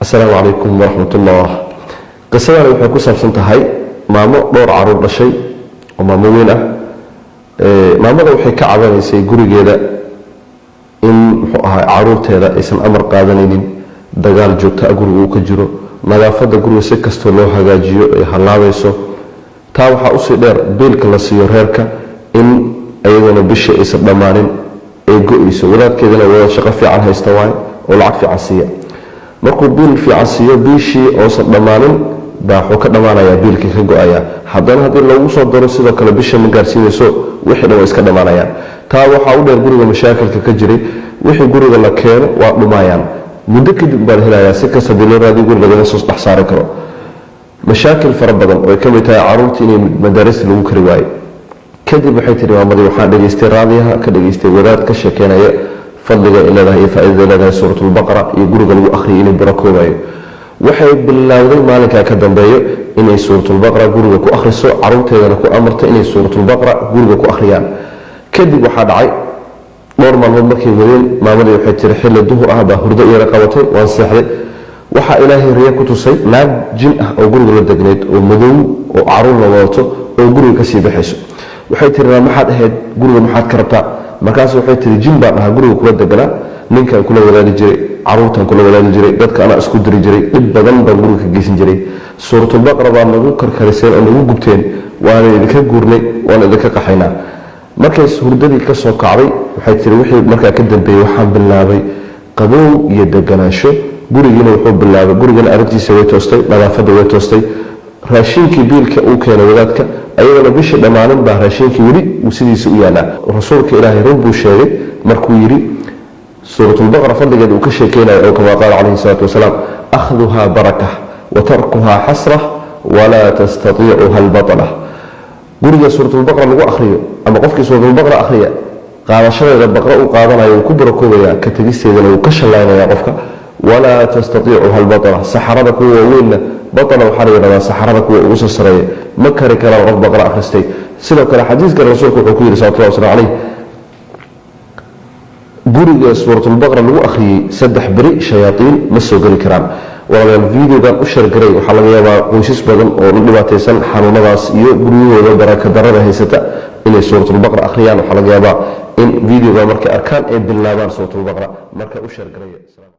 السلام عليكم ورحمة الله. قصة waxay ku saabsan tahay maamo dhowr caruur dhashay oo maamo weyn ah maamada waxay ka cabanaysay gurigeeda in caruurteeda aysan amar qaadanaynin dagaal joogto ah guriga uu ka jiro nadaafada guriga si kasta loo hagaajiyo ay halaabayso taa waxa u sii dheer biilka la siiyo reerka in ayadana bisha aysan dhamaanin ay go'ayso wadaadkeedana wada shaqo fiican haysta waay oo lacag fiican siiya markuu biil fiican siiyo bishii oo san dhamaanin baa wuxuu ka dhamaanayaa biilkii ka go'aya haddana haddii lagu soo daro sidoo kale bisha ma gaarsiinayso wixii dhan way iska dhamaanayaan taa waxaa u dheer guriga mashaakilka ka jiray wixii guriga la keeno waa dhumayaan muddo kadib baa la helayaa si kasta haddii loo raadiyo guriga laga soo dhex saari karo mashaakil fara badan oo ay ka mid tahay caruurtii inay madaarista lagu kari waayo kadib waxay tihi maamadii waxaan dhegaystay raadiyaha ka dhegaystay wadaad ka sheekeynaya fadliga ay leedahay iyo faa'iidada leedahay suuratulbaqara iyo guriga lagu akhriyo inay barakoobayo waxay bilowday maalinkaa ka dambeeyo inay suuratulbaqara guriga ku akhriso caruurteedana ku amartay inay suuratulbaqara guriga ku akhriyaan kadib waxaa dhacay dhowr maalmood markay wadeen maamadii waxay tiri xilli duhur ah baa hurdo iyara qabatay waan seexday waxaa ilaahay riya ku tusay naag jin ah oo guriga la degneyd oo madow oo caruur la wadato oo guriga kasii baxayso waxay tiri maxaad ahayd guriga maxaad ka rabtaa markaas waxay tiri jin baan ahaa guriga kula deganaa ninkaan kula wadaagi jiray caruurtan kula wadaagi jiray dadka anaa isku diri jiray dhib badan baan guriga ka geysan jiray suuratulbaqara baa nagu karkariseen oo nagu gubteen waana idinka guurnay waana idinka qaxaynaa markay hurdadii ka soo kacday waxay tiri wixii markaa ka dambeeyey waxaan bilaabay qabow iyo deganaansho gurigiina wuxuu bilaabay gurigana arrintiisa way toostay nadaafadda way toostay raashinkii biilka uu keenay wadaadka ayadana bishii dhammaanin baa raashinkii weli uu sidiisa u yaalaa rasuulka ilaahay run buu sheegay markuu yidhi suuratulbaqara fadligeeda uu ka sheekeynayo oo kamaa qaala calayhi salaatu wasalaam akhduhaa baraka wa tarkuhaa xasra walaa tastatiicuha albatala guriga suuratulbaqara lagu akhriyo ama qofkii suuratulbaqara akhriya qaadashadeeda baqra uu qaadanayo wuu ku barakoobayaa ka tegisteedana wuu ka shallaynaya qofka walaa tastatiicuha albatala saxarada kuwa waaweynna batala waxaa la yidhahdaa saxarada kuwa ugu soo sareeya ma kari karaan qof baqra akhristay sidoo kale xadiiska rasuulka wuxuu ku yidhi salawatullahi wasalaamu calayh guriga suuratulbaqara lagu akhriyey 3 beri shayaatiin ma soo geli karaan walaalayaal videogan u shargaray waxaa laga yaabaa qoysas badan oo la dhibaataysan xanuunadaas iyo guryahooda baraka darada haysata inay suuratulbaqara akhriyaan waxaa laga yaabaa in videoga markay arkaan ay bilaabaan suuratulbaqara marka u shargaraya